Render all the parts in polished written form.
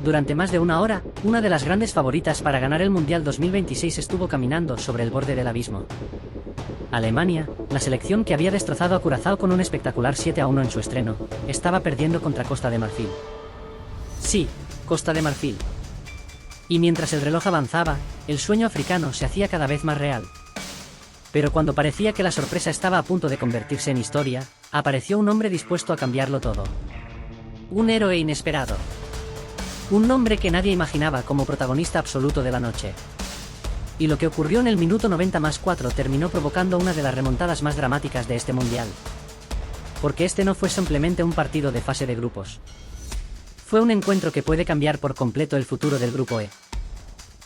Durante más de una hora, una de las grandes favoritas para ganar el Mundial 2026 estuvo caminando sobre el borde del abismo. Alemania, la selección que había destrozado a Curazao con un espectacular 7-1 en su estreno, estaba perdiendo contra Costa de Marfil. Sí, Costa de Marfil. Y mientras el reloj avanzaba, el sueño africano se hacía cada vez más real. Pero cuando parecía que la sorpresa estaba a punto de convertirse en historia, apareció un hombre dispuesto a cambiarlo todo. Un héroe inesperado. Un nombre que nadie imaginaba como protagonista absoluto de la noche. Y lo que ocurrió en el minuto 90+4 terminó provocando una de las remontadas más dramáticas de este mundial. Porque este no fue simplemente un partido de fase de grupos. Fue un encuentro que puede cambiar por completo el futuro del grupo E.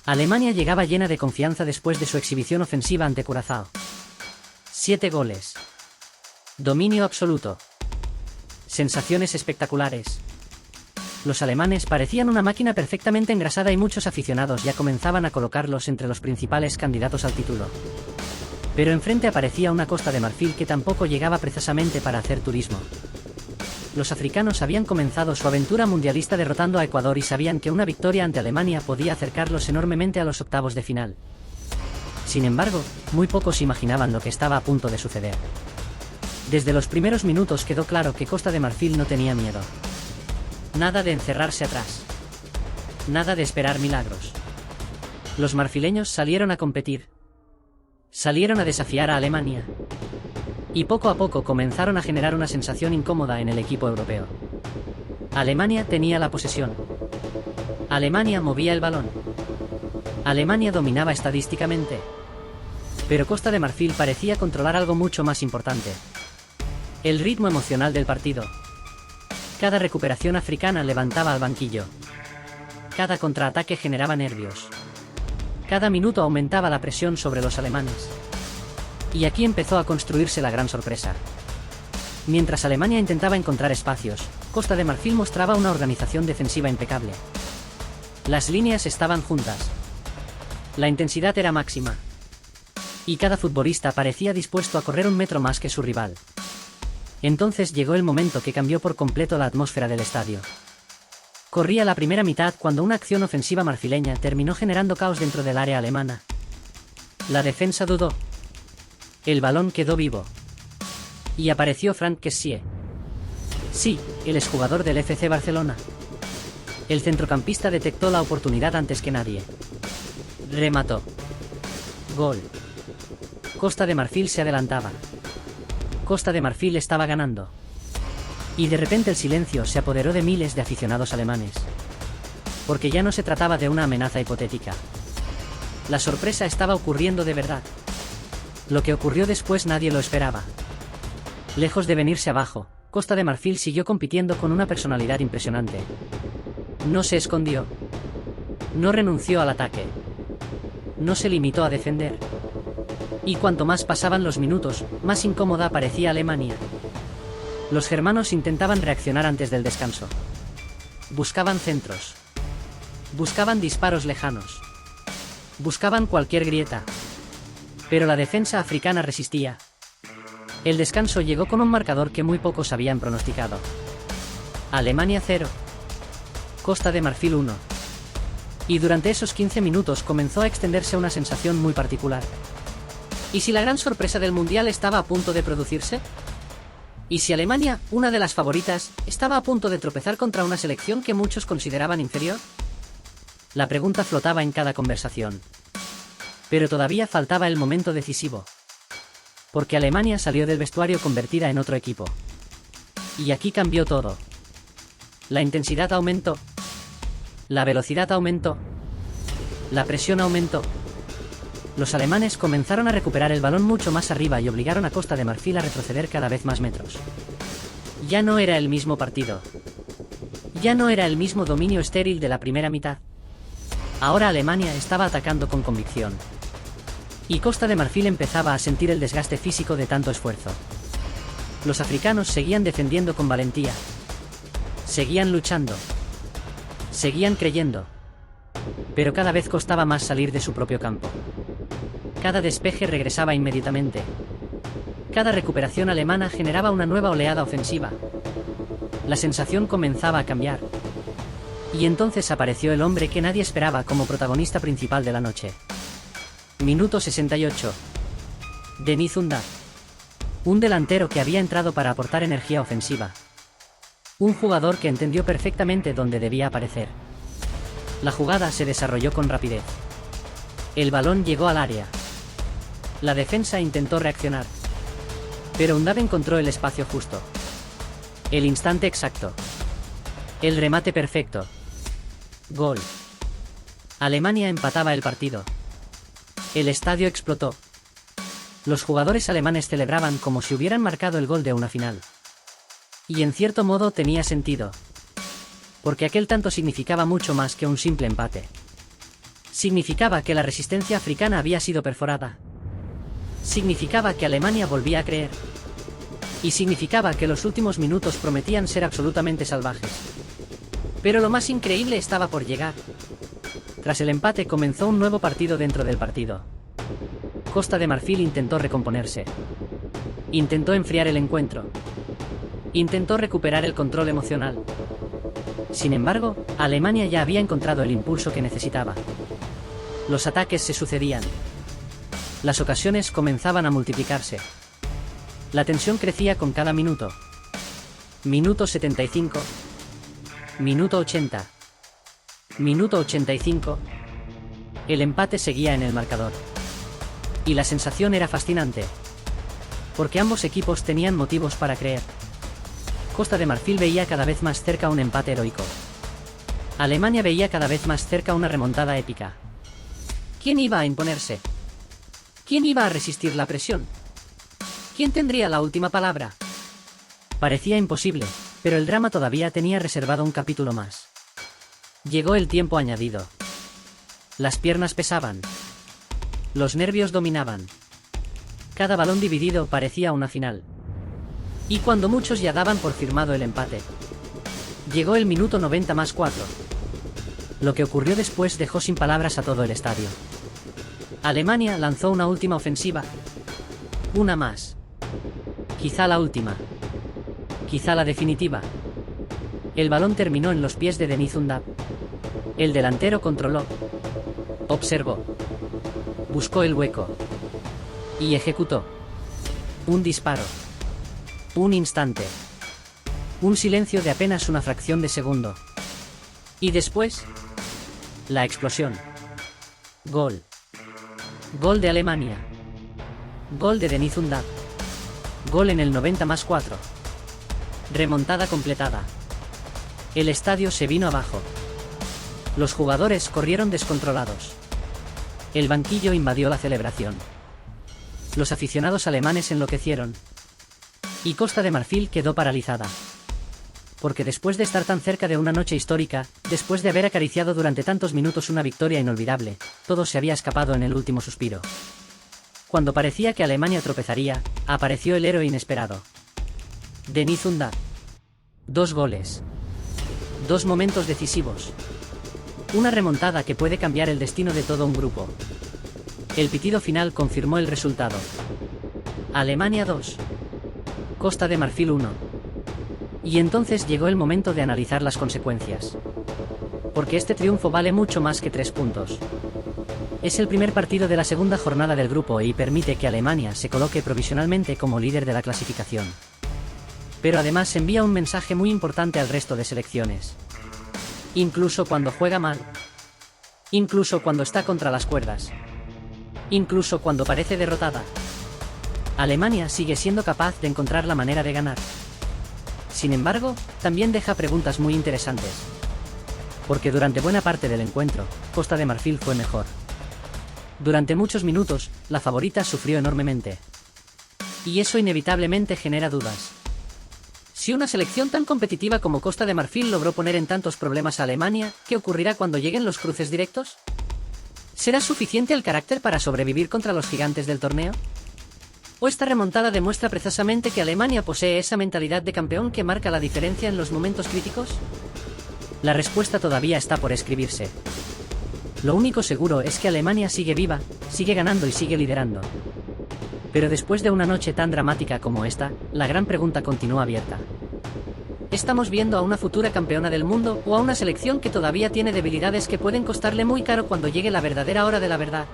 Alemania llegaba llena de confianza después de su exhibición ofensiva ante Curazao. 7 goles. Dominio absoluto. Sensaciones espectaculares. Los alemanes parecían una máquina perfectamente engrasada y muchos aficionados ya comenzaban a colocarlos entre los principales candidatos al título. Pero enfrente aparecía una Costa de Marfil que tampoco llegaba precisamente para hacer turismo. Los africanos habían comenzado su aventura mundialista derrotando a Ecuador y sabían que una victoria ante Alemania podía acercarlos enormemente a los octavos de final. Sin embargo, muy pocos imaginaban lo que estaba a punto de suceder. Desde los primeros minutos quedó claro que Costa de Marfil no tenía miedo. Nada de encerrarse atrás. Nada de esperar milagros. Los marfileños salieron a competir. Salieron a desafiar a Alemania. Y poco a poco comenzaron a generar una sensación incómoda en el equipo europeo. Alemania tenía la posesión. Alemania movía el balón. Alemania dominaba estadísticamente. Pero Costa de Marfil parecía controlar algo mucho más importante. El ritmo emocional del partido. Cada recuperación africana levantaba al banquillo. Cada contraataque generaba nervios. Cada minuto aumentaba la presión sobre los alemanes. Y aquí empezó a construirse la gran sorpresa. Mientras Alemania intentaba encontrar espacios, Costa de Marfil mostraba una organización defensiva impecable. Las líneas estaban juntas. La intensidad era máxima. Y cada futbolista parecía dispuesto a correr un metro más que su rival. Entonces llegó el momento que cambió por completo la atmósfera del estadio. Corría la primera mitad cuando una acción ofensiva marfileña terminó generando caos dentro del área alemana. La defensa dudó. El balón quedó vivo. Y apareció Franck Kessié. Sí, el exjugador del FC Barcelona. El centrocampista detectó la oportunidad antes que nadie. Remató. Gol. Costa de Marfil se adelantaba. Costa de Marfil estaba ganando. Y de repente el silencio se apoderó de miles de aficionados alemanes. Porque ya no se trataba de una amenaza hipotética. La sorpresa estaba ocurriendo de verdad. Lo que ocurrió después nadie lo esperaba. Lejos de venirse abajo, Costa de Marfil siguió compitiendo con una personalidad impresionante. No se escondió. No renunció al ataque. No se limitó a defender. Y cuanto más pasaban los minutos, más incómoda parecía Alemania. Los germanos intentaban reaccionar antes del descanso. Buscaban centros. Buscaban disparos lejanos. Buscaban cualquier grieta. Pero la defensa africana resistía. El descanso llegó con un marcador que muy pocos habían pronosticado. Alemania 0. Costa de Marfil 1. Y durante esos 15 minutos comenzó a extenderse una sensación muy particular. ¿Y si la gran sorpresa del Mundial estaba a punto de producirse? ¿Y si Alemania, una de las favoritas, estaba a punto de tropezar contra una selección que muchos consideraban inferior? La pregunta flotaba en cada conversación. Pero todavía faltaba el momento decisivo. Porque Alemania salió del vestuario convertida en otro equipo. Y aquí cambió todo. La intensidad aumentó. La velocidad aumentó. La presión aumentó. Los alemanes comenzaron a recuperar el balón mucho más arriba y obligaron a Costa de Marfil a retroceder cada vez más metros. Ya no era el mismo partido. Ya no era el mismo dominio estéril de la primera mitad. Ahora Alemania estaba atacando con convicción. Y Costa de Marfil empezaba a sentir el desgaste físico de tanto esfuerzo. Los africanos seguían defendiendo con valentía. Seguían luchando. Seguían creyendo. Pero cada vez costaba más salir de su propio campo. Cada despeje regresaba inmediatamente. Cada recuperación alemana generaba una nueva oleada ofensiva. La sensación comenzaba a cambiar. Y entonces apareció el hombre que nadie esperaba como protagonista principal de la noche. Minuto 68. Deniz Undav. Un delantero que había entrado para aportar energía ofensiva. Un jugador que entendió perfectamente dónde debía aparecer. La jugada se desarrolló con rapidez. El balón llegó al área. La defensa intentó reaccionar. Pero Undav encontró el espacio justo. El instante exacto. El remate perfecto. Gol. Alemania empataba el partido. El estadio explotó. Los jugadores alemanes celebraban como si hubieran marcado el gol de una final. Y en cierto modo tenía sentido. Porque aquel tanto significaba mucho más que un simple empate. Significaba que la resistencia africana había sido perforada. Significaba que Alemania volvía a creer. Y significaba que los últimos minutos prometían ser absolutamente salvajes. Pero lo más increíble estaba por llegar. Tras el empate comenzó un nuevo partido dentro del partido. Costa de Marfil intentó recomponerse. Intentó enfriar el encuentro. Intentó recuperar el control emocional. Sin embargo, Alemania ya había encontrado el impulso que necesitaba. Los ataques se sucedían. Las ocasiones comenzaban a multiplicarse. La tensión crecía con cada minuto. Minuto 75. Minuto 80. Minuto 85. El empate seguía en el marcador. Y la sensación era fascinante. Porque ambos equipos tenían motivos para creer. Costa de Marfil veía cada vez más cerca un empate heroico. Alemania veía cada vez más cerca una remontada épica. ¿Quién iba a imponerse? ¿Quién iba a resistir la presión? ¿Quién tendría la última palabra? Parecía imposible, pero el drama todavía tenía reservado un capítulo más. Llegó el tiempo añadido. Las piernas pesaban. Los nervios dominaban. Cada balón dividido parecía una final. Y cuando muchos ya daban por firmado el empate. Llegó el minuto 90+4. Lo que ocurrió después dejó sin palabras a todo el estadio. Alemania lanzó una última ofensiva. Una más. Quizá la última. Quizá la definitiva. El balón terminó en los pies de Deniz Undav. El delantero controló. Observó. Buscó el hueco. Y ejecutó. Un disparo. Un instante. Un silencio de apenas una fracción de segundo. Y después, la explosión. Gol. Gol de Alemania. Gol de Deniz Undav. Gol en el 90+4. Remontada completada. El estadio se vino abajo. Los jugadores corrieron descontrolados. El banquillo invadió la celebración. Los aficionados alemanes enloquecieron. Y Costa de Marfil quedó paralizada. Porque después de estar tan cerca de una noche histórica, después de haber acariciado durante tantos minutos una victoria inolvidable, todo se había escapado en el último suspiro. Cuando parecía que Alemania tropezaría, apareció el héroe inesperado. Deniz Undav. 2 goles. 2 momentos decisivos. Una remontada que puede cambiar el destino de todo un grupo. El pitido final confirmó el resultado. Alemania 2. Costa de Marfil 1. Y entonces llegó el momento de analizar las consecuencias. Porque este triunfo vale mucho más que 3 puntos. Es el primer partido de la segunda jornada del grupo y permite que Alemania se coloque provisionalmente como líder de la clasificación. Pero además envía un mensaje muy importante al resto de selecciones. Incluso cuando juega mal. Incluso cuando está contra las cuerdas. Incluso cuando parece derrotada. Alemania sigue siendo capaz de encontrar la manera de ganar. Sin embargo, también deja preguntas muy interesantes. Porque durante buena parte del encuentro, Costa de Marfil fue mejor. Durante muchos minutos, la favorita sufrió enormemente. Y eso inevitablemente genera dudas. Si una selección tan competitiva como Costa de Marfil logró poner en tantos problemas a Alemania, ¿qué ocurrirá cuando lleguen los cruces directos? ¿Será suficiente el carácter para sobrevivir contra los gigantes del torneo? ¿O esta remontada demuestra precisamente que Alemania posee esa mentalidad de campeón que marca la diferencia en los momentos críticos? La respuesta todavía está por escribirse. Lo único seguro es que Alemania sigue viva, sigue ganando y sigue liderando. Pero después de una noche tan dramática como esta, la gran pregunta continúa abierta. Estamos viendo a una futura campeona del mundo o a una selección que todavía tiene debilidades que pueden costarle muy caro cuando llegue la verdadera hora de la verdad.